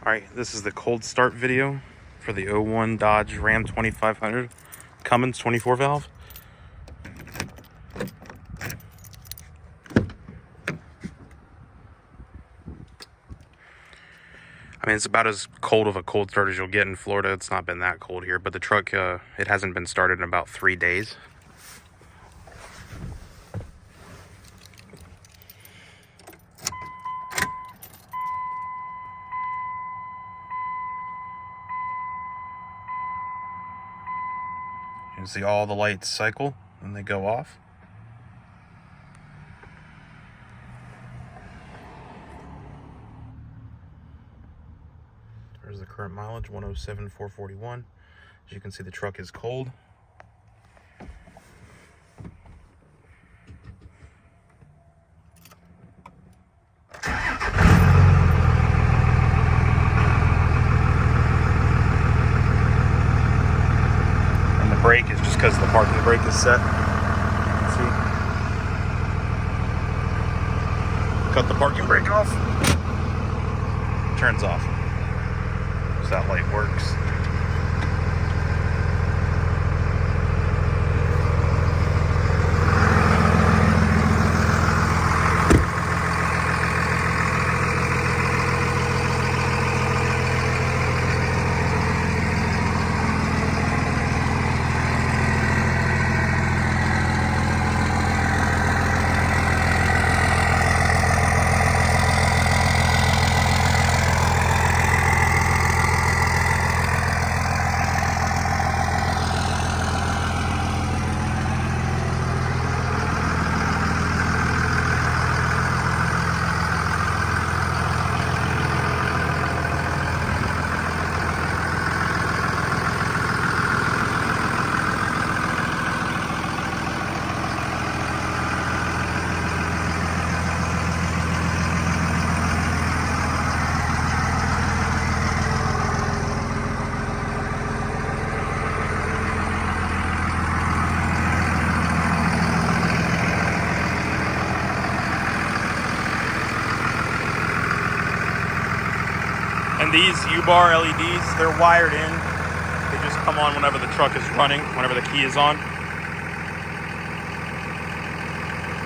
Alright, this is the cold start video for the '01 Dodge Ram 2500 Cummins 24 valve. I mean, it's about as cold of a cold start as you'll get in Florida. It's not been that cold here, but the truck, it hasn't been started in about 3 days. You can see all the lights cycle and they go off. There's the current mileage, 107,441. As you can see, the truck is cold. And the brake is just because the parking brake is set. See? Cut the parking brake off. Turns off. So that light works. And these U-bar LEDs, they're wired in. They just come on whenever the truck is running, whenever the key is on.